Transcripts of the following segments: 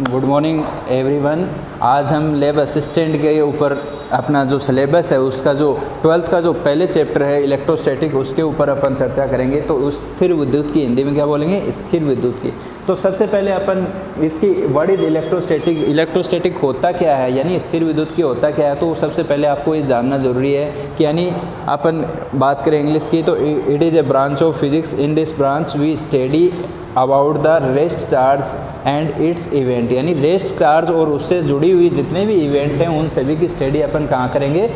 Good morning everyone. आज हम lab assistant के ऊपर अपना जो सिलेबस है उसका जो 12th का जो पहले चैप्टर है इलेक्ट्रोस्टैटिक उसके ऊपर अपन चर्चा करेंगे। तो उस स्थिर विद्युत की हिंदी में क्या बोलेंगे, स्थिर विद्युत की। तो सबसे पहले अपन इसकी व्हाट इज़ इलेक्ट्रोस्टैटिक, इलेक्ट्रोस्टैटिक होता क्या है यानी स्थिर विद्युत की होता क्या है। तो सबसे पहले आपको ये जानना ज़रूरी है कि यानी अपन बात करें इंग्लिश की तो it is a branch of physics. In this branch we study about the rest charge and its event, यानी रेस्ट चार्ज और उससे जुड़ी हुई जितने भी इवेंट हैं उन सभी की स्टडी अपन कहाँ करेंगे,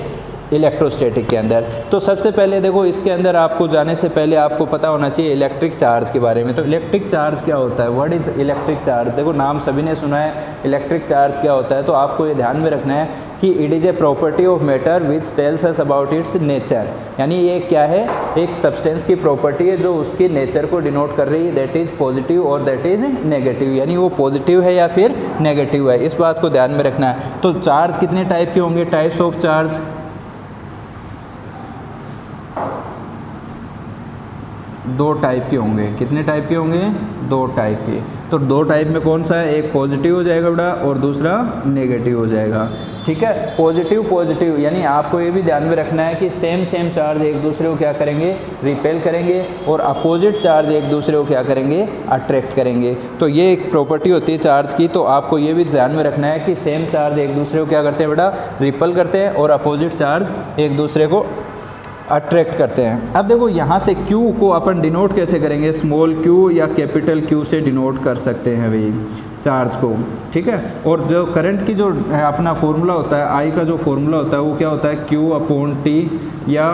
इलेक्ट्रोस्टैटिक के अंदर। तो सबसे पहले देखो इसके अंदर आपको जाने से पहले आपको पता होना चाहिए इलेक्ट्रिक चार्ज के बारे में। तो इलेक्ट्रिक चार्ज क्या होता है, व्हाट इज़ इलेक्ट्रिक चार्ज। देखो नाम सभी ने सुना है, इलेक्ट्रिक चार्ज क्या होता है। तो आपको ये ध्यान में रखना है कि it is a property of matter which tells us about it's nature, यानी ये क्या है, एक सब्सटेंस की प्रॉपर्टी है जो उसकी नेचर को डिनोट कर रही है, दैट इज़ पॉजिटिव और दैट इज़ नेगेटिव, यानी वो पॉजिटिव है या फिर नेगेटिव है, इस बात को ध्यान में रखना है। तो चार्ज कितने टाइप के होंगे, टाइप्स ऑफ चार्ज, दो टाइप के होंगे। कितने टाइप के होंगे, दो टाइप के। तो दो टाइप में कौन सा है, एक पॉजिटिव हो जाएगा बेटा और दूसरा नेगेटिव हो जाएगा। ठीक है, पॉजिटिव यानी आपको ये भी ध्यान में रखना है कि सेम चार्ज एक दूसरे को क्या करेंगे, रिपेल करेंगे, और अपोजिट चार्ज एक दूसरे को क्या करेंगे, अट्रैक्ट करेंगे। तो ये एक प्रॉपर्टी होती है चार्ज की। तो आपको ये भी ध्यान में रखना है कि सेम चार्ज एक दूसरे को क्या करते हैं बेटा, रिपेल करते हैं, और अपोजिट चार्ज एक दूसरे को अट्रैक्ट करते हैं। अब देखो यहाँ से Q को अपन डिनोट कैसे करेंगे, स्मॉल q या कैपिटल Q से डिनोट कर सकते हैं भाई चार्ज को। ठीक है, और जो करंट की जो अपना फॉर्मूला होता है, I का जो फॉर्मूला होता है वो क्या होता है, Q/T या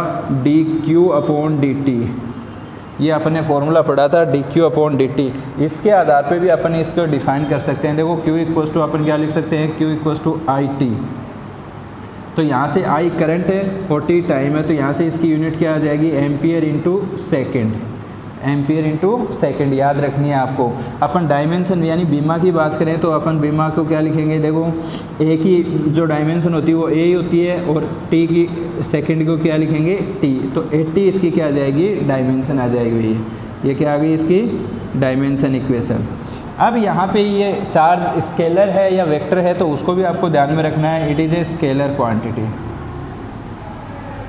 dQ/dt। ये अपन ने फॉर्मूला पढ़ा था dQ/dt। इसके आधार पे भी अपन इसको डिफाइन कर सकते हैं। देखो Q = अपन क्या लिख सकते हैं, Q = IT। तो यहाँ से I करंट है और T टाइम है, तो यहाँ से इसकी यूनिट क्या आ जाएगी, ampere into second, ampere into second याद रखनी है आपको। अपन डायमेंशन यानी बीमा की बात करें तो अपन बीमा को क्या लिखेंगे, देखो A की जो डायमेंशन होती है वो A ही होती है, और T की सेकेंड को क्या लिखेंगे, T। तो 80 इसकी क्या आ जाएगी, डायमेंशन आ जाएगी। ये क्या आ गई इसकी डायमेंशन इक्वेशन। अब यहाँ पे ये चार्ज स्केलर है या वेक्टर है तो उसको भी आपको ध्यान में रखना है। It is a scalar quantity,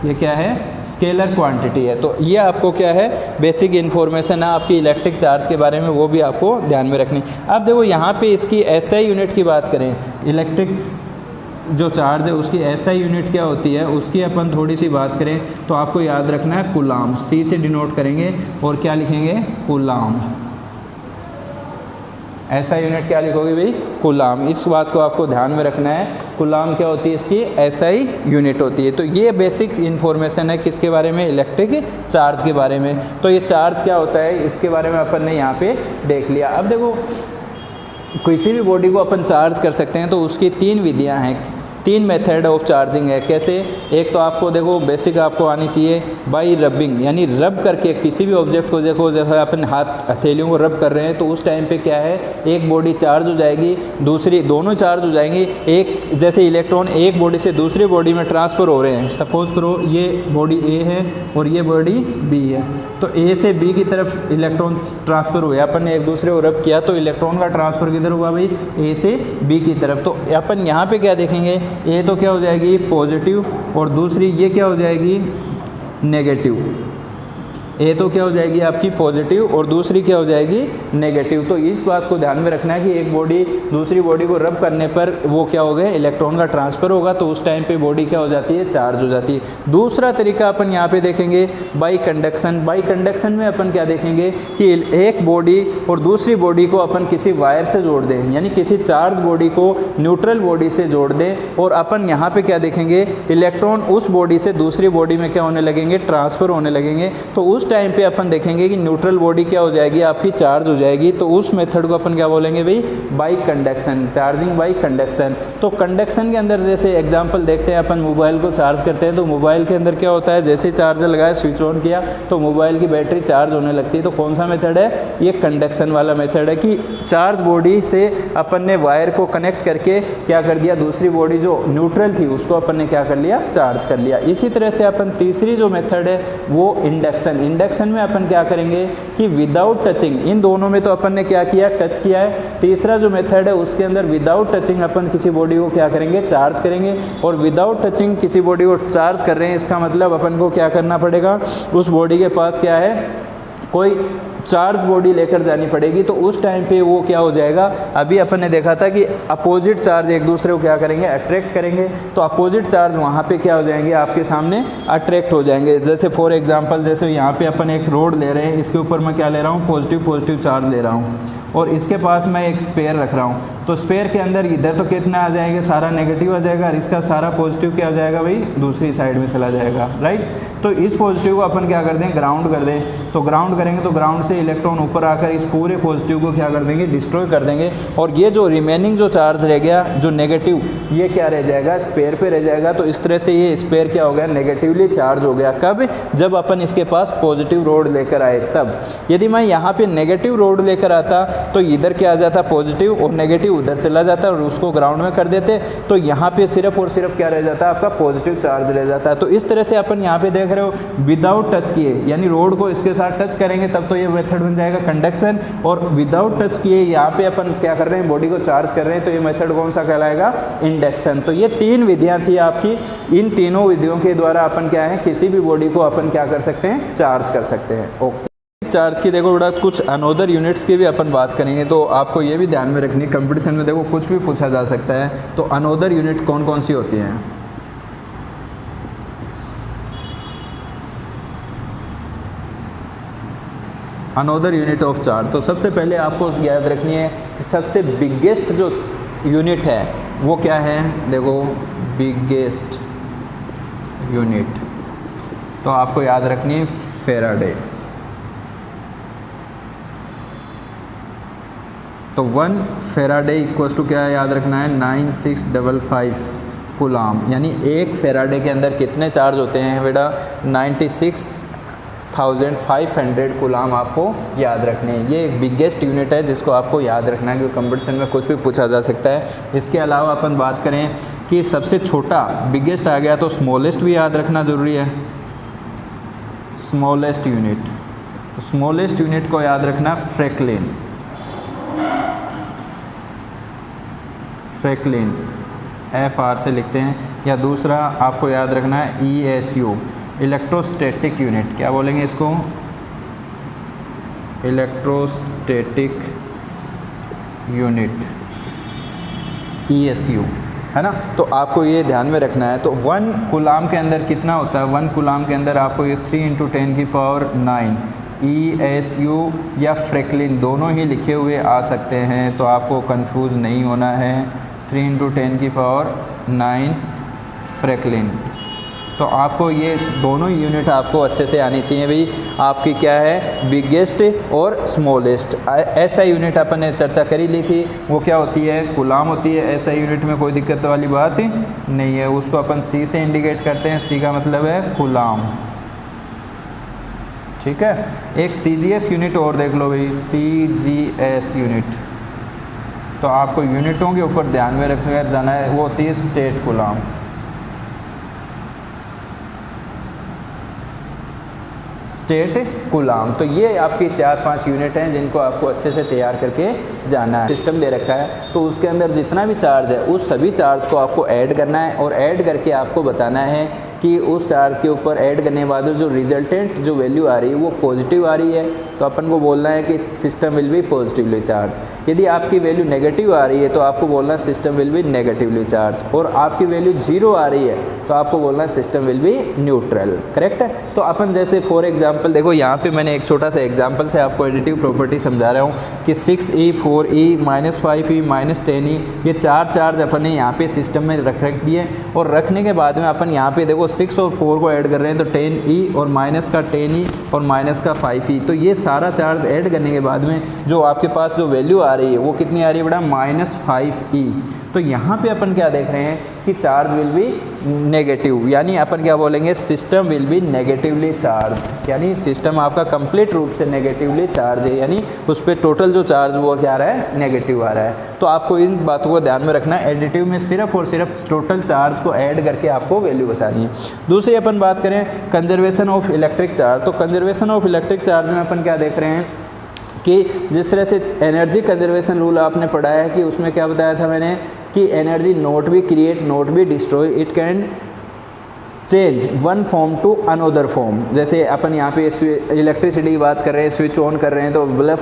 ये क्या है, स्केलर क्वांटिटी है। तो ये आपको क्या है, बेसिक इन्फॉर्मेशन है आपकी इलेक्ट्रिक चार्ज के बारे में, वो भी आपको ध्यान में रखनी। अब देखो यहाँ पे इसकी SI यूनिट की बात करें, इलेक्ट्रिक जो चार्ज है उसकी SI यूनिट क्या होती है, उसकी अपन थोड़ी सी बात करें तो आपको याद रखना है कूलाम, C से डिनोट करेंगे और क्या लिखेंगे, कूलाम। SI यूनिट क्या लिखोगे भाई, कूलाम। इस बात को आपको ध्यान में रखना है, कूलाम क्या होती है, इसकी SI यूनिट होती है। तो ये बेसिक इन्फॉर्मेशन है किसके बारे में, इलेक्ट्रिक चार्ज के बारे में। तो ये चार्ज क्या होता है इसके बारे में अपन ने यहाँ पे देख लिया। अब देखो किसी भी बॉडी को अपन चार्ज कर सकते हैं तो उसकी तीन विधियाँ हैं, तीन मेथड ऑफ चार्जिंग है। कैसे, एक तो आपको देखो बेसिक आपको आनी चाहिए बाई रबिंग, यानी रब करके किसी भी ऑब्जेक्ट को देखो, जैसे अपन हाथ हथेलियों को रब कर रहे हैं तो उस टाइम पे क्या है, एक बॉडी चार्ज हो जाएगी, दूसरी दोनों चार्ज हो जाएंगी। एक जैसे इलेक्ट्रॉन एक बॉडी से दूसरी बॉडी में ट्रांसफ़र हो रहे हैं, सपोज करो ये बॉडी A है और ये बॉडी B है, तो A से B की तरफ इलेक्ट्रॉन ट्रांसफ़र हुए, अपन ने एक दूसरे को रब किया तो इलेक्ट्रॉन का ट्रांसफ़र किधर हुआ भाई, A से B की तरफ। तो अपन यहाँ पे क्या देखेंगे, ये तो क्या हो जाएगी पॉजिटिव और दूसरी ये क्या हो जाएगी नेगेटिव। ये तो क्या हो जाएगी आपकी पॉजिटिव और दूसरी क्या हो जाएगी नेगेटिव। तो इस बात को ध्यान में रखना है कि एक बॉडी दूसरी बॉडी को रब करने पर वो क्या हो गया, इलेक्ट्रॉन का ट्रांसफ़र होगा, तो उस टाइम पे बॉडी क्या हो जाती है, चार्ज हो जाती है। दूसरा तरीका अपन यहाँ पे देखेंगे बाई कंडक्शन। बाई कंडक्शन में अपन क्या देखेंगे कि एक बॉडी और दूसरी बॉडी को अपन किसी वायर से जोड़ दें, यानी किसी चार्ज बॉडी को न्यूट्रल बॉडी से जोड़ दें, और अपन यहाँ पे क्या देखेंगे, इलेक्ट्रॉन उस बॉडी से दूसरी बॉडी में क्या होने लगेंगे, ट्रांसफ़र होने लगेंगे। तो उस टाइम पे अपन देखेंगे कि न्यूट्रल बॉडी क्या हो जाएगी, आपकी चार्ज हो जाएगी। तो उस मेथड को अपन क्या बोलेंगे भाई, by conduction, charging by conduction. तो कंडक्शन के अंदर जैसे एग्जांपल देखते हैं, अपन मोबाइल को चार्ज करते हैं तो मोबाइल के अंदर क्या होता है, जैसे चार्जर लगाया स्विच ऑन किया तो मोबाइल की बैटरी चार्ज होने लगती है। तो कौन सा मेथड है, ये कंडक्शन वाला मेथड है कि चार्ज बॉडी से अपन ने वायर को कनेक्ट करके क्या कर दिया, दूसरी बॉडी जो न्यूट्रल थी उसको अपन ने क्या कर लिया, चार्ज कर लिया। इसी तरह से अपन तीसरी जो मेथड है वो इंडक्शन। इंडक्शन में अपन क्या करेंगे कि विदाउट टचिंग, इन दोनों में तो अपन ने क्या किया, टच किया है। तीसरा जो मेथड है उसके अंदर विदाउट टचिंग अपन किसी बॉडी को क्या करेंगे, चार्ज करेंगे। और विदाउट टचिंग किसी बॉडी को चार्ज कर रहे हैं, इसका मतलब अपन को क्या करना पड़ेगा, उस बॉडी के पास क्या है, कोई चार्ज बॉडी लेकर जानी पड़ेगी। तो उस टाइम पे वो क्या हो जाएगा, अभी अपन ने देखा था कि अपोजिट चार्ज एक दूसरे को क्या करेंगे, अट्रैक्ट करेंगे। तो अपोजिट चार्ज वहाँ पे क्या हो जाएंगे, आपके सामने अट्रैक्ट हो जाएंगे। जैसे फॉर एग्जांपल, जैसे यहाँ पे अपन एक रोड ले रहे हैं, इसके ऊपर मैं क्या ले रहा हूँ, पॉजिटिव चार्ज ले रहा हूँ, और इसके पास मैं एक स्पेयर रख रहा हूँ। तो स्पेयर के अंदर इधर तो कितना आ जाएगा, सारा नेगेटिव आ जाएगा, और इसका सारा पॉजिटिव क्या आ जाएगा भाई, दूसरी साइड में चला जाएगा, राइट। तो इस पॉजिटिव को अपन क्या कर दें, ग्राउंड कर दें। तो ग्राउंड करेंगे तो ग्राउंड से इलेक्ट्रॉन ऊपर आकर इस पूरे पॉजिटिव को क्या कर देंगे, डिस्ट्रॉय कर देंगे। और ये जो रिमेनिंग जो चार्ज रह गया, जो नेगेटिव, ये क्या रह जाएगा, स्पेयर पे रह जाएगा। तो इस तरह से ये स्पेयर क्या हो गया, नेगेटिवली चार्ज हो गया। कब, जब अपन इसके पास पॉजिटिव रोड लेकर आए तब। यदि मैं यहाँ पे नेगेटिव रोड लेकर आता तो इधर क्या आ जाता, पॉजिटिव, और नेगेटिव उधर चला जाता और उसको ग्राउंड में कर देते, तो यहाँ पे सिर्फ और सिर्फ क्या रह जाता है, आपका पॉजिटिव चार्ज रह जाता है। तो इस तरह से अपन यहाँ पे देख रहे हो, विदाउट टच किए, यानी रोड को इसके साथ टच करेंगे तब तो ये मेथड बन जाएगा कंडक्शन, और विदाउट टच किए यहाँ पे अपन क्या कर रहे हैं, बॉडी को चार्ज कर रहे हैं, तो ये मेथड कौन सा कहलाएगा, इंडक्शन। तो ये तीन विधियाँ थी आपकी, इन तीनों विधियों के द्वारा अपन क्या है, किसी भी बॉडी को अपन क्या कर सकते हैं, चार्ज कर सकते हैं। ओके, चार्ज की देखो बेटा कुछ अनोदर यूनिट्स की भी अपन बात करेंगे, तो आपको ये भी ध्यान में रखनी, कंपटीशन में देखो कुछ भी पूछा जा सकता है। तो अनोदर यूनिट कौन कौन सी होती हैं, अनोदर यूनिट ऑफ चार्ज। तो सबसे पहले आपको याद रखनी है कि सबसे बिगेस्ट जो यूनिट है वो क्या है, देखो बिगेस्ट यूनिट, तो आपको याद रखनी है फैराडे। तो 1 फैराडे इक्वल्स टू क्या है, याद रखना है 9655 कूलाम, यानी एक फैराडे के अंदर कितने चार्ज होते हैं बेटा, 96,500 कूलाम आपको याद रखने हैं। ये एक बिगेस्ट यूनिट है जिसको आपको याद रखना है, क्योंकि कंपटीशन में कुछ भी पूछा जा सकता है। इसके अलावा अपन बात करें कि सबसे छोटा, बिगेस्ट आ गया तो स्मॉलेस्ट भी याद रखना ज़रूरी है, स्मॉलेस्ट यूनिट। तो स्मॉलेस्ट यूनिट को याद रखना फ्रैंकलिन, फ्रैंकलिन FR से लिखते हैं। या दूसरा आपको याद रखना है ESU, इलेक्ट्रोस्टैटिक यूनिट, क्या बोलेंगे इसको, इलेक्ट्रोस्टैटिक यूनिट, ESU, है ना। तो आपको ये ध्यान में रखना है। तो 1 कूलाम के अंदर कितना होता है, 1 कूलाम के अंदर आपको ये 3 × 10⁹ ESU या फ्रैंकलिन दोनों ही लिखे हुए आ सकते हैं, तो आपको कंफ्यूज नहीं होना है। 3 × 10⁹ फ्रैंकलिन। तो आपको ये दोनों यूनिट आपको अच्छे से आनी चाहिए भाई। आपकी क्या है, बिगेस्ट और स्मॉलेस्ट। ऐसा यूनिट अपन ने चर्चा करी ली थी, वो क्या होती है, कूलाम होती है। ऐसा यूनिट में कोई दिक्कत वाली बात नहीं है, उसको अपन C से इंडिकेट करते हैं। C का मतलब है कूलाम, ठीक है। एक CGS यूनिट और देख लो भाई, CGS यूनिट, तो आपको यूनिटों के ऊपर ध्यान में रखकर जाना है, वो होती है स्टेट कूलाम। State coulomb. तो ये आपकी 4-5 यूनिट हैं जिनको आपको अच्छे से तैयार करके जाना है। सिस्टम दे रखा है तो उसके अंदर जितना भी चार्ज है उस सभी चार्ज को आपको ऐड करना है, और ऐड करके आपको बताना है कि उस चार्ज के ऊपर ऐड करने के बाद जो रिजल्टेंट जो वैल्यू आ रही है वो पॉजिटिव आ रही है, तो अपन को बोलना है कि system will be positively charge. यदि आपकी वैल्यू नेगेटिव आ रही है तो आपको बोलना है system will be negatively charge, और आपकी वैल्यू 0 आ रही है तो आपको बोलना है system will be neutral. Correct है। तो अपन जैसे फॉर एग्जाम्पल देखो, यहाँ पे मैंने एक छोटा सा एग्जाम्पल से आपको एडिटिव प्रॉपर्टी समझा रहा हूँ कि 6E 4E -5E -10E ये 4 चार्ज अपन ने यहाँ पे सिस्टम में रख दिए, और रखने के बाद में अपन यहाँ पे देखो 6 और 4 को ऐड कर रहे हैं, तो 10E और माइनस का 10E और माइनस का 5E। तो ये सारा चार्ज ऐड करने के बाद में जो आपके पास जो वैल्यू आ रही है वो कितनी आ रही है बेटा, -5E। तो यहाँ पे अपन क्या देख रहे हैं कि चार्ज विल बी नेगेटिव, यानी अपन क्या बोलेंगे, system will be negatively charge, यानी सिस्टम आपका कंप्लीट रूप से नेगेटिवली चार्ज है, यानी उस पर टोटल जो चार्ज वो क्या आ रहा है, नेगेटिव आ रहा है। तो आपको इन बातों को ध्यान में रखना है, एडिटिव में सिर्फ और सिर्फ टोटल चार्ज को ऐड करके आपको वैल्यू बतानी है। दूसरी अपन बात करें कंजर्वेशन ऑफ इलेक्ट्रिक चार्ज, तो कंजर्वेशन ऑफ इलेक्ट्रिक चार्ज में अपन क्या देख रहे हैं कि जिस तरह से एनर्जी कंजर्वेशन रूल आपने पढ़ा है कि उसमें क्या बताया था मैंने कि energy not be create not be destroy, it can change one form to another form. जैसे अपन यहाँ पे इलेक्ट्रिसिटी की बात कर रहे हैं, स्विच ऑन कर रहे हैं तो बल्ब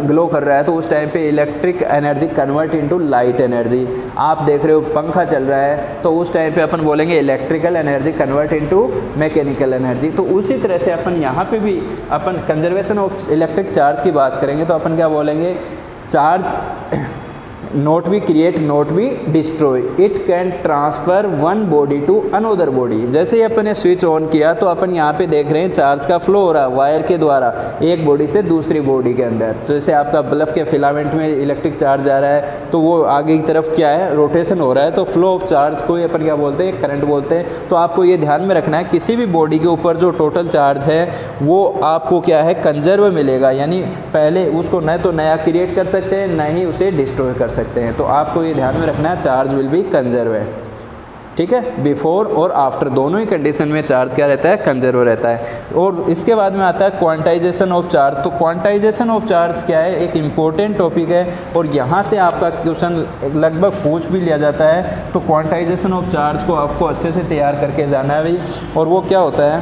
ग्लो कर रहा है, तो उस टाइम पे electric energy convert into light energy. आप देख रहे हो पंखा चल रहा है तो उस टाइम पे अपन बोलेंगे electrical energy convert into mechanical energy. तो उसी तरह से अपन यहाँ पे भी अपन कंजर्वेशन ऑफ इलेक्ट्रिक चार्ज की बात करेंगे तो अपन क्या बोलेंगे, charge not be create not be destroy, it can transfer one body to another body. जैसे ही अपन ने स्विच ऑन किया तो अपन यहाँ पे देख रहे हैं चार्ज का फ्लो हो रहा है वायर के द्वारा एक बॉडी से दूसरी बॉडी के अंदर। तो जैसे आपका बल्ब के फिलामेंट में इलेक्ट्रिक चार्ज जा रहा है तो वो आगे की तरफ क्या है, रोटेशन हो रहा है, तो फ्लो ऑफ चार्ज को अपन क्या बोलते हैं, करंट बोलते हैं। तो आपको ये ध्यान में रखना है किसी भी बॉडी के ऊपर जो टोटल चार्ज है वो आपको क्या है, कंजर्व मिलेगा, यानी पहले उसको न तो नया क्रिएट कर सकते हैं न ही उसे डिस्ट्रॉय कर सकते हैं। तो आपको ये ध्यान में रखना है चार्ज विल बी कंजर्व है, ठीक है, बिफोर और आफ्टर दोनों ही कंडीशन में चार्ज क्या रहता है, कंजर्व रहता है। और इसके बाद में आता है क्वांटाइजेशन ऑफ चार्ज। तो क्वांटाइजेशन ऑफ चार्ज क्या है, एक इम्पोर्टेंट टॉपिक है और यहाँ से आपका क्वेश्चन लगभग पूछ भी लिया जाता है। तो क्वांटाइजेशन ऑफ चार्ज को आपको अच्छे से तैयार करके जाना है भाई। और वो क्या होता है,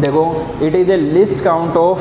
देखो, it is A list count of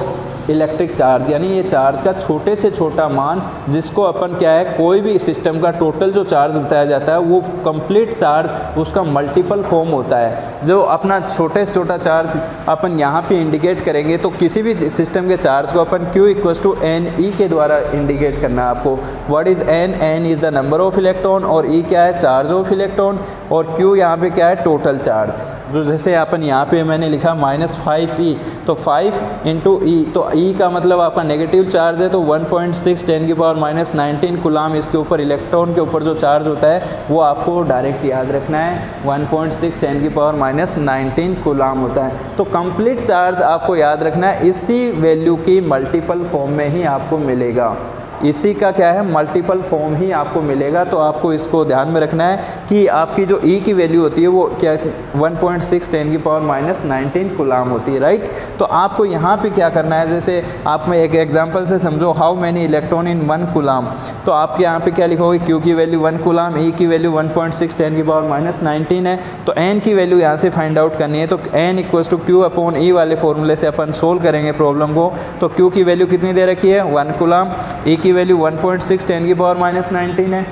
electric charge, यानी ये चार्ज का छोटे से छोटा मान जिसको अपन क्या है, कोई भी सिस्टम का टोटल जो चार्ज बताया जाता है वो कंप्लीट चार्ज उसका मल्टीपल फॉर्म होता है। जो अपना छोटे से छोटा चार्ज अपन यहाँ पे इंडिकेट करेंगे तो किसी भी सिस्टम के चार्ज को अपन Q = NE के द्वारा इंडिकेट करना है आपको। What is N? N is the number of electron और E क्या है, चार्ज ऑफ इलेक्ट्रॉन, और Q यहाँ पे क्या है, टोटल चार्ज। जो जैसे अपन यहाँ पे मैंने लिखा -5e, तो 5 × E, तो E का मतलब आपका नेगेटिव चार्ज है, तो 1.6 × 10⁻⁹ कूलाम इसके ऊपर इलेक्ट्रॉन के ऊपर जो चार्ज होता है वो आपको डायरेक्ट याद रखना है, 1.6 × 10⁻⁹ कूलाम होता है। तो कंप्लीट चार्ज आपको याद रखना है, इसी वैल्यू की मल्टीपल फॉर्म में ही आपको मिलेगा, इसी का क्या है, मल्टीपल फॉर्म ही आपको मिलेगा। तो आपको इसको ध्यान में रखना है कि आपकी जो E की वैल्यू होती है वो क्या 1.6 × 10⁻⁹ कूलाम होती है, राइट। तो आपको यहाँ पे क्या करना है, जैसे आप में एक एग्जांपल से समझो, how many electron in 1 coulomb, तो आपके यहाँ पे क्या लिखोगे, Q की वैल्यू 1 कूलाम, E की वैल्यू 1.6 × 10⁻⁹ है। तो N की वैल्यू यहाँ से फाइंड आउट करनी है, तो N = Q/E वाले फॉर्मूले से अपन सोल्व करेंगे प्रॉब्लम को। तो Q की वैल्यू कितनी दे रखी है, 1 कूलाम, E की वैल्यू 1.6 × 10⁻⁹ है।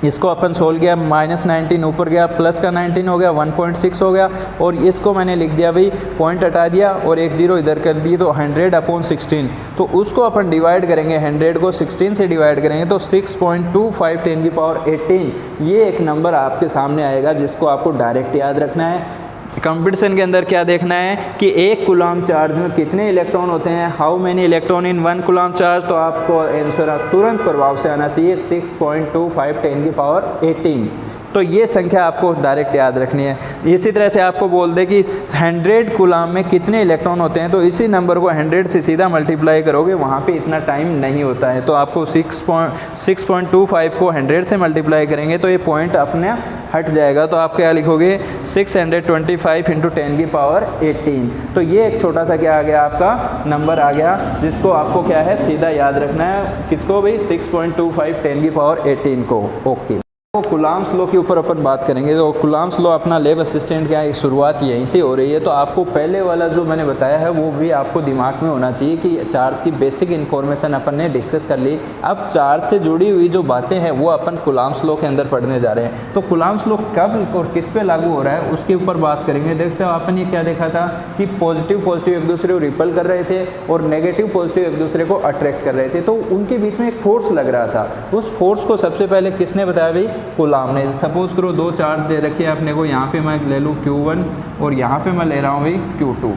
इसको अपन सोल्व किया, -19 ऊपर गया, प्लस का 19 हो गया, 1.6 हो गया, और इसको मैंने लिख दिया भाई, पॉइंट हटा दिया और एक 0 इधर कर दिए, तो 100/16। तो उसको अपन डिवाइड करेंगे, 100 को 16 से डिवाइड करेंगे तो 6.25 10⁻18 ये एक नंबर आपके सामने आएगा जिसको आपको डायरेक्ट याद रखना है। कंपटीशन के अंदर क्या देखना है कि 1 कूलाम चार्ज में कितने इलेक्ट्रॉन होते हैं, how many electron in 1 coulomb charge. तो आपको आंसर तुरंत प्रभाव से आना चाहिए 6.25 10⁻18। तो ये संख्या आपको डायरेक्ट याद रखनी है। इसी तरह से आपको बोल दे कि 100 कूलाम में कितने इलेक्ट्रॉन होते हैं, तो इसी नंबर को 100 से सीधा मल्टीप्लाई करोगे, वहाँ पे इतना टाइम नहीं होता है। तो आपको 6.25 को 100 से मल्टीप्लाई करेंगे तो ये पॉइंट अपने हट जाएगा। तो आप क्या लिखोगे, 625 × 10⁻18। तो ये एक छोटा सा क्या आ गया, आपका नंबर आ गया, जिसको आपको क्या है, सीधा याद रखना है, किसको भाई, 6.25 10⁻18 को। ओके, तो कूलाम्स लॉ के ऊपर अपन बात करेंगे। तो कूलाम्स लॉ अपना लैब असिस्टेंट क्या है, शुरुआत यहीं से हो रही है। तो आपको पहले वाला जो मैंने बताया है वो भी आपको दिमाग में होना चाहिए कि चार्ज की बेसिक इन्फॉर्मेशन अपन ने डिस्कस कर ली। अब चार्ज से जुड़ी हुई जो बातें हैं वो अपन कूलाम्स लॉ के अंदर पढ़ने जा रहे हैं। तो कूलाम्स लॉ कब और किस पे लागू हो रहा है उसके ऊपर बात करेंगे। देख सकते अपन ये क्या देखा था कि पॉजिटिव एक दूसरे को रिपल कर रहे थे और नेगेटिव एक दूसरे को अट्रैक्ट कर रहे थे। तो उनके बीच में एक फोर्स लग रहा था। उस फोर्स को सबसे पहले किसने बताया भाई, कूलाम ने। सपोज करो 2 चार्ज दे रखे हैं अपने को, यहाँ पे मैं ले लूँ Q1 और यहाँ पे मैं ले रहा हूँ भाई Q2।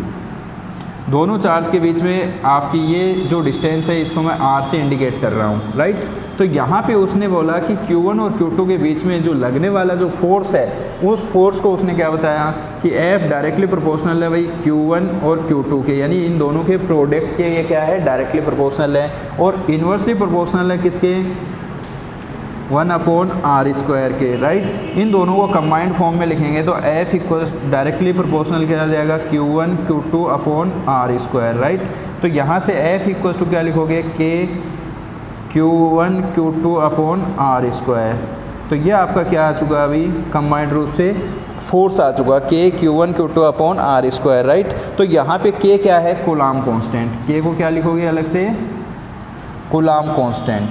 दोनों चार्ज के बीच में आपकी ये जो डिस्टेंस है इसको मैं R से इंडिकेट कर रहा हूँ, राइट। तो यहाँ पे उसने बोला कि Q1 और Q2 के बीच में जो लगने वाला जो फोर्स है, उस फोर्स को उसने क्या बताया कि F डायरेक्टली प्रोपोर्शनल है भाई Q1 और Q2 के, यानी इन दोनों के प्रोडक्ट के ये क्या है, डायरेक्टली प्रोपोर्शनल है। और इन्वर्सली प्रोपोर्शनल है किसके, 1/r² के, राइट। इन दोनों को कंबाइंड फॉर्म में लिखेंगे तो F इक्वल्स डायरेक्टली प्रोपोर्शनल क्या आ जाएगा, Q1 Q2/r², राइट। तो यहाँ से F इक्वल्स टू क्या लिखोगे, K Q1 Q2/r²। तो ये आपका क्या आ चुका अभी कंबाइंड रूप से फोर्स आ चुका, K Q1 Q2/r², राइट। तो यहाँ पे K क्या है, कूलाम कांस्टेंट। K को क्या लिखोगे अलग से, कूलाम कांस्टेंट।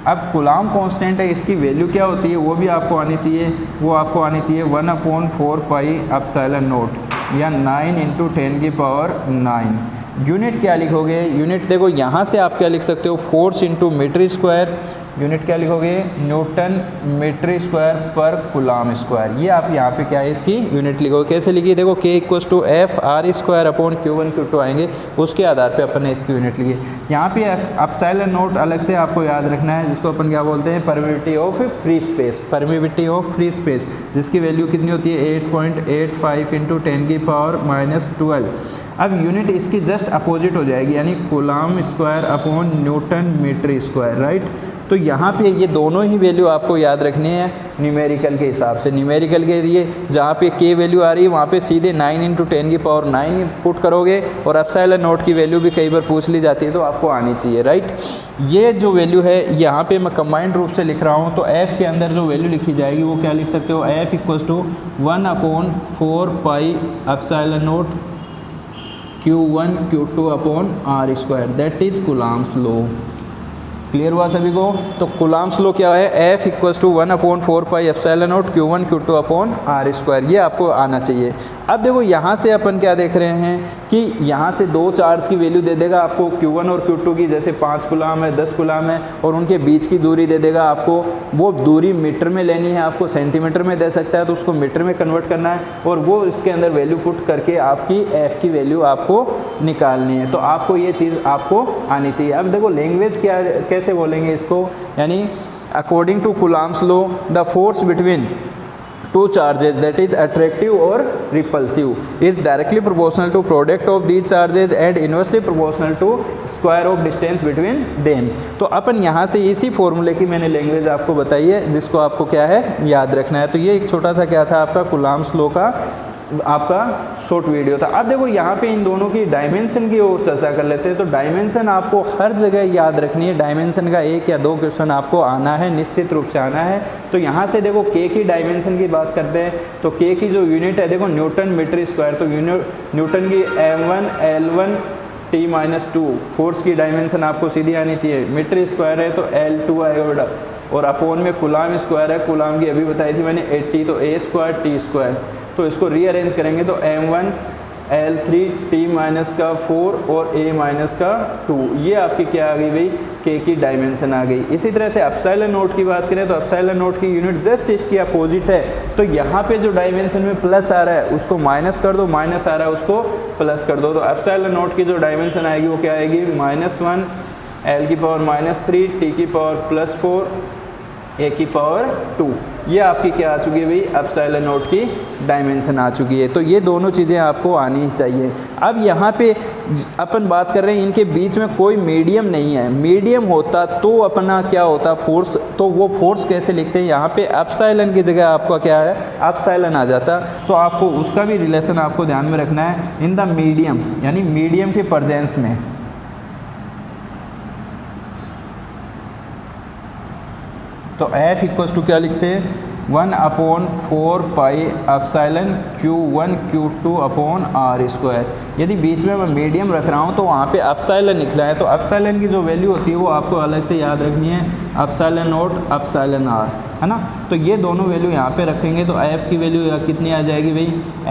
अब कूलाम कांस्टेंट है, इसकी वैल्यू क्या होती है वो भी आपको आनी चाहिए, वो आपको आनी चाहिए 1/4πε0 या 9 × 10⁹। यूनिट क्या लिखोगे, यूनिट देखो यहाँ से आप क्या लिख सकते हो, फोर्स इंटू मीटर²। यूनिट क्या लिखोगे, न्यूटन मीटर² पर कूलाम स्क्वायर। ये आप यहाँ पे क्या है इसकी यूनिट लिखोगे। कैसे लिखिए, देखो K equals to F/r² Q1 Q2 आएंगे, उसके आधार पे अपन ने इसकी यूनिट लिखी। यहाँ पे ε0 अलग से आपको याद रखना है, जिसको अपन क्या बोलते हैं, permittivity of free space. Permittivity of free space जिसकी वैल्यू कितनी होती है, 8.85 × 10⁻⁻12। अब यूनिट इसकी जस्ट अपोजिट हो जाएगी, यानी कूलाम स्क्वायर/न्यूटन मीटर², राइट। तो यहाँ पे ये दोनों ही वैल्यू आपको याद रखनी है न्यूमेरिकल के हिसाब से। न्यूमेरिकल के लिए जहाँ पे K वैल्यू आ रही है वहाँ पे सीधे 9 × 10⁹ पुट करोगे, और ε0 की वैल्यू भी कई बार पूछ ली जाती है तो आपको आनी चाहिए, राइट। ये जो वैल्यू है यहाँ पे मैं कंबाइंड रूप से लिख रहा हूँ, तो F के अंदर जो वैल्यू लिखी जाएगी वो क्या लिख सकते हो, F equals to 1/4πε0 Q1 Q2/r², that is Coulomb's law. Clear हुआ सभी को। तो कूलाम्स लॉ क्या है, F equals to 1/4πε0 Q1 Q2/r², ये आपको आना चाहिए। अब देखो यहाँ से अपन क्या देख रहे हैं कि यहाँ से दो चार्ज की वैल्यू दे देगा आपको Q1 और Q2 की, जैसे 5 कूलाम है, 10 कूलाम है, और उनके बीच की दूरी दे देगा आपको। वो दूरी मीटर में लेनी है, आपको सेंटीमीटर में दे सकता है, तो उसको मीटर में कन्वर्ट करना है, और वो इसके अंदर वैल्यू पुट करके आपकी F की वैल्यू आपको निकालनी है। तो आपको ये चीज़ आपको आनी चाहिए। अब देखो लैंग्वेज क्या, कैसे बोलेंगे इसको, यानी according to Coulomb's law the force between two charges, that is attractive or repulsive, is directly proportional to product of these charges and inversely proportional to square of distance between them। तो अपन यहाँ से इसी फॉर्मूले की मैंने language आपको बताई है, जिसको आपको क्या है याद रखना है। तो ये एक छोटा सा क्या था आपका कूलाम्स लॉ का आपका शॉर्ट वीडियो था। अब देखो यहाँ पे इन दोनों की डायमेंशन की ओर चर्चा कर लेते हैं। तो डायमेंशन आपको हर जगह याद रखनी है, डायमेंशन का 1 या 2 क्वेश्चन आपको आना है, निश्चित रूप से आना है। तो यहाँ से देखो K की डायमेंशन की बात करते हैं, तो K की जो यूनिट है देखो न्यूटन मीटर²। तो न्यूटन की m1 L1 T-2 फोर्स की डायमेंशन आपको सीधी आनी चाहिए। मीटर² है तो L2 आएगा बेटा, और अपोन में कूलाम स्क्वायर है, कूलाम की अभी बताई थी मैंने 80, तो A² T²। तो इसको रीअरेंज करेंगे तो m1 L3 T-4 और A-2, ये आपकी क्या आ गई भाई, K की डायमेंशन आ गई। इसी तरह से ε0 की बात करें तो ε0 की यूनिट जस्ट इसकी अपोजिट है। तो यहाँ पे जो डायमेंशन में प्लस आ रहा है उसको माइनस कर दो, माइनस आ रहा है उसको प्लस कर दो। तो ε0 की जो डायमेंशन आएगी वो क्या आएगी, -1 L⁻³ T⁻+4 A⁻²। ये आपकी क्या आ चुकी है भाई, ε0 की डायमेंशन आ चुकी है। तो ये दोनों चीज़ें आपको आनी चाहिए। अब यहाँ पे अपन बात कर रहे हैं इनके बीच में कोई मीडियम नहीं है। मीडियम होता तो अपना क्या होता फोर्स, तो वो फोर्स कैसे लिखते हैं, यहाँ पे एप्सिलॉन की जगह आपका क्या है एप्सिलॉन आ जाता। तो आपको उसका भी रिलेशन आपको ध्यान में रखना है, इन द मीडियम, यानी मीडियम के प्रेजेंस में। तो F इक्वल्स टू क्या लिखते हैं, 1/4πε Q1 Q2/r²। यदि बीच में मैं मीडियम रख रहा हूँ तो वहाँ पे एप्सिलॉन लिखना है। तो एप्सिलॉन की जो वैल्यू होती है वो आपको अलग से याद रखनी है, ε0 εr, है ना। तो ये दोनों वैल्यू यहाँ पे रखेंगे तो F की वैल्यू कितनी आ जाएगी भाई,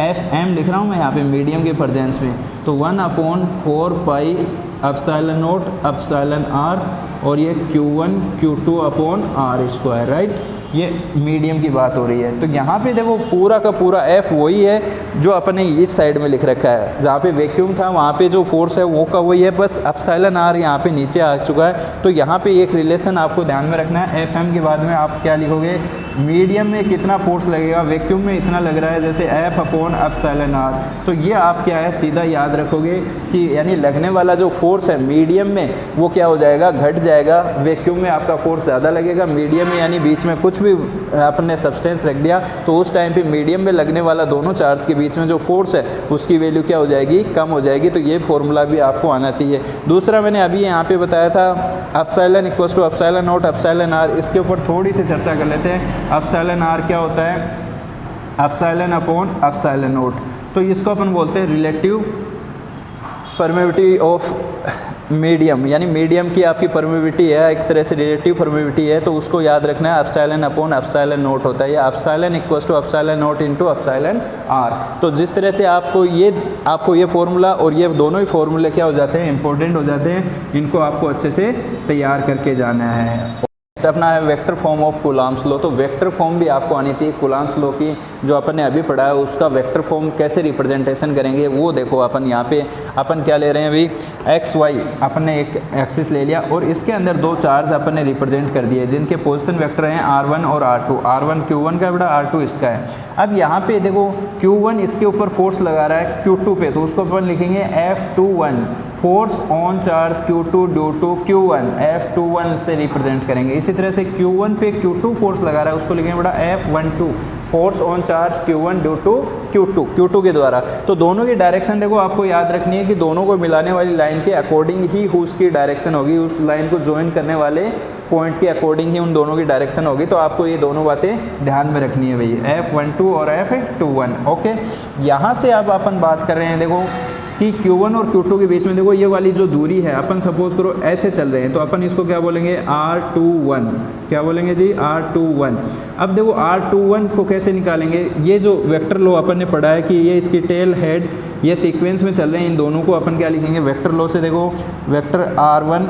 FM लिख रहा हूँ मैं यहाँ पे मीडियम के प्रेजेंस में। तो 1/4πε0 εr, और ये Q1 Q2/r², राइट। ये मीडियम की बात हो रही है। तो यहाँ पे देखो पूरा का पूरा एफ वही है जो अपने इस साइड में लिख रखा है, जहाँ पे वैक्यूम था वहाँ पे जो फोर्स है वो का वही है, बस एप्सिलॉन आर यहाँ पे नीचे आ चुका है। तो यहाँ पे एक रिलेशन आपको ध्यान में रखना है, एफ एम के बाद में आप क्या लिखोगे, मीडियम में कितना फोर्स लगेगा, वैक्यूम में इतना लग रहा है जैसे एफ अपॉन एप्सिलॉन आर। तो ये आप क्या है सीधा याद रखोगे कि यानी लगने वाला जो फोर्स है मीडियम में वो क्या हो जाएगा, घट जाएगा, वैक्यूम में आपका फोर्स ज़्यादा लगेगा। मीडियम में यानी बीच में कुछ भी आपने सब्सटेंस रख दिया तो उस टाइम पे मीडियम में लगने वाला दोनों चार्ज के बीच में जो फोर्स है उसकी वैल्यू क्या हो जाएगी, कम हो जाएगी। तो ये फॉर्मूला भी आपको आना चाहिए। दूसरा मैंने अभी यहाँ पे बताया था epsilon equals to epsilon not epsilon R, इसके ऊपर थोड़ी सी चर्चा कर लेते हैं। एप्सिलॉन आर क्या होता है, एप्सिलॉन अपॉन एप्सिलॉन नॉट। तो इसको अपन बोलते हैं रिलेटिव परमिविटी ऑफ मीडियम, यानी मीडियम की आपकी परमिविटी है, एक तरह से रिलेटिव परमिविटी है। तो उसको याद रखना है, एप्सिलॉन अपॉन एप्सिलॉन नॉट होता है, या epsilon equals to epsilon not into epsilon R. तो जिस तरह से आपको ये फॉर्मूला और ये दोनों ही फॉर्मूले क्या हो जाते हैं, इंपॉर्टेंट हो जाते हैं, इनको आपको अच्छे से तैयार करके जाना है। अपना है vector form of Coulomb's law. तो वेक्टर फॉर्म भी आपको आनी चाहिए कूलॉम्स लॉ की, जो अपन ने अभी पढ़ा है उसका वेक्टर फॉर्म कैसे रिप्रेजेंटेशन करेंगे वो देखो। अपन यहाँ पे अपन क्या ले रहे हैं अभी, एक्स वाई अपन ने एक एक्सिस ले लिया और इसके अंदर दो चार्ज अपन ने रिप्रेजेंट कर दिए जिनके पोजीशन वेक्टर हैं r1 और r2। r1 q1 का बेटा, r2 इसका है। अब यहाँ पे देखो q1 इसके ऊपर फोर्स लगा रहा है q2 पे, तो उसको अपन लिखेंगे F21, force on charge Q2 due to Q1, F21 से रिप्रेजेंट करेंगे। इसी तरह से Q1 पे Q2 फोर्स लगा रहा है उसको लिखेंगे बेटा F12, force on charge Q1 due to Q2 के द्वारा। तो दोनों की डायरेक्शन देखो आपको याद रखनी है कि दोनों को मिलाने वाली लाइन के अकॉर्डिंग ही उसकी डायरेक्शन होगी, उस लाइन को ज्वाइन करने वाले पॉइंट के अकॉर्डिंग ही उन दोनों की डायरेक्शन होगी। तो आपको ये दोनों बातें ध्यान में रखनी है भाई, F12 और F21। ओके, यहाँ से अब अपन बात कर रहे हैं देखो कि Q1 और Q2 के बीच में देखो ये वाली जो दूरी है, अपन सपोज करो ऐसे चल रहे हैं तो अपन इसको क्या बोलेंगे, R21। क्या बोलेंगे जी, R21। अब देखो R21 को कैसे निकालेंगे, ये जो वेक्टर लॉ अपन ने पढ़ा है कि ये इसकी टेल हेड ये सीक्वेंस में चल रहे हैं, इन दोनों को अपन क्या लिखेंगे, वेक्टर लॉ से देखो vector R1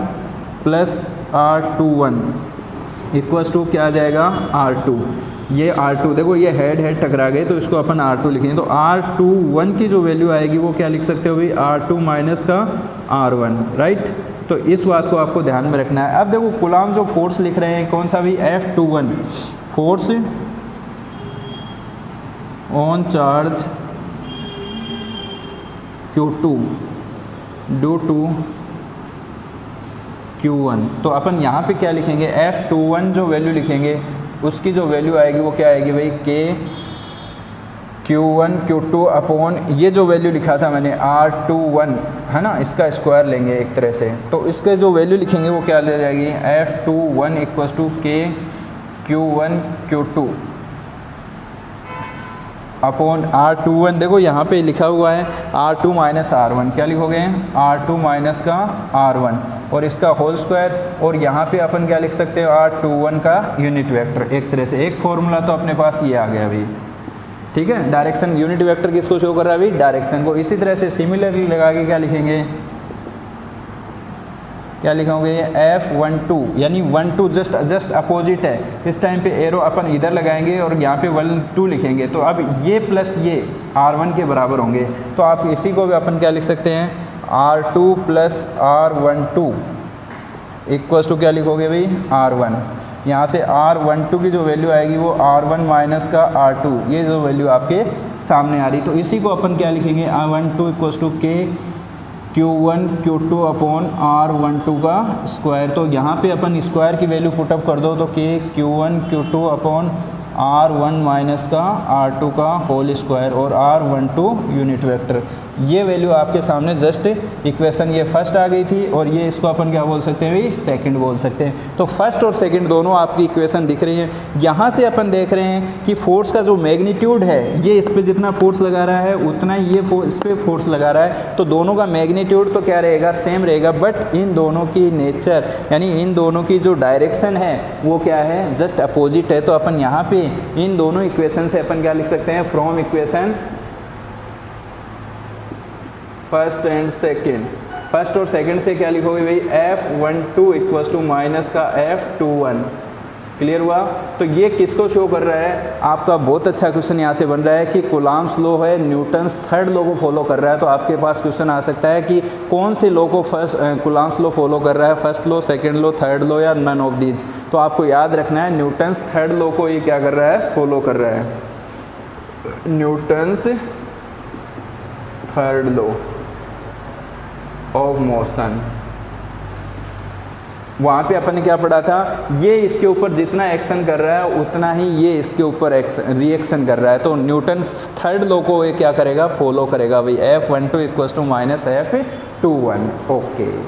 plus R21 equals to क्या आ जाएगा, R2। ये R2 देखो ये हेड टकरा गए तो इसको अपन R2 लिखेंगे। तो R21 की जो वैल्यू आएगी वो क्या लिख सकते हो भाई, R2 माइनस का R1, राइट। तो इस बात को आपको ध्यान में रखना है। अब देखो कूलॉम जो फोर्स लिख रहे हैं कौन सा भी, F21, force on charge Q2 due to Q1। तो अपन यहाँ पे क्या लिखेंगे, F21 जो वैल्यू लिखेंगे उसकी जो वैल्यू आएगी वो क्या आएगी भाई, K Q1 Q2 अपॉन ये जो वैल्यू लिखा था मैंने R21 है ना, इसका स्क्वायर लेंगे एक तरह से। तो इसके जो वैल्यू लिखेंगे वो क्या ले जाएगी, F21 equals to K Q1 Q2 upon R21। देखो यहाँ पे लिखा हुआ है R2 माइनस R1, क्या लिखोगे, R2 माइनस का R1 और इसका होल स्क्वायर। और यहाँ पे अपन क्या लिख सकते हो, R21 का यूनिट वेक्टर। एक तरह से एक फॉर्मूला तो अपने पास ये आ गया अभी, ठीक है। डायरेक्शन यूनिट वेक्टर किसको शो कर रहा है अभी, डायरेक्शन को। इसी तरह से सिमिलरली लगा के क्या लिखेंगे, क्या लिखोगे, F12 यानी 12 जस्ट अपोजिट है। इस टाइम पे एरो अपन इधर लगाएंगे और यहाँ पे 12 लिखेंगे तो अब ये प्लस ये R1 के बराबर होंगे। तो आप इसी को भी अपन क्या लिख सकते हैं, R2 plus R12 equals to क्या लिखोगे भाई, R1। यहाँ से R12 की जो वैल्यू आएगी वो R1 माइनस का R2, ये जो वैल्यू आपके सामने आ रही। तो इसी को अपन क्या लिखेंगे, R12 equals to K Q1 Q2 upon R12 का स्क्वायर। तो यहाँ पे अपन स्क्वायर की वैल्यू पुटअप कर दो तो K Q1 Q2 upon R1 minus का R2 का होल स्क्वायर और R12 यूनिट वेक्टर। ये वैल्यू आपके सामने जस्ट इक्वेशन ये फर्स्ट आ गई थी और ये इसको अपन क्या बोल सकते हैं भाई, सेकंड बोल सकते हैं। तो फर्स्ट और सेकंड दोनों आपकी इक्वेशन दिख रही है। यहाँ से अपन देख रहे हैं कि फोर्स का जो मैग्नीट्यूड है ये इस पर जितना फोर्स लगा रहा है उतना ही ये इस पर फोर्स लगा रहा है। तो दोनों का मैग्नीट्यूड तो क्या रहेगा, सेम रहेगा, बट इन दोनों की नेचर यानी इन दोनों की जो डायरेक्शन है वो क्या है, जस्ट अपोजिट है। तो अपन यहाँ पे इन दोनों इक्वेशन से अपन क्या लिख सकते हैं, from equation first and second, first और सेकेंड से क्या लिखोगे भाई, F12 इक्वल्स टू माइनस का F21 क्लियर हुआ। तो ये किसको शो कर रहा है, आपका बहुत अच्छा क्वेश्चन यहाँ से बन रहा है कि कूलम्ब्स लॉ है, न्यूटन्स थर्ड लॉ को फॉलो कर रहा है। तो आपके पास क्वेश्चन आ सकता है कि कौन से लॉ को फर्स्ट कूलम्ब्स लॉ फॉलो कर रहा है, first law, second law, third law या नन ऑफ दीज। तो आपको याद रखना है न्यूटन्स थर्ड लॉ को ये क्या कर रहा है, फॉलो कर रहा है, Newton's third law of motion. वहाँ पे अपन ने क्या पढ़ा था, ये इसके ऊपर जितना एक्शन कर रहा है उतना ही ये इसके ऊपर रिएक्शन कर रहा है। तो न्यूटन थर्ड लॉ को ये क्या करेगा, फॉलो करेगा भाई, F12 = -F21। ओके।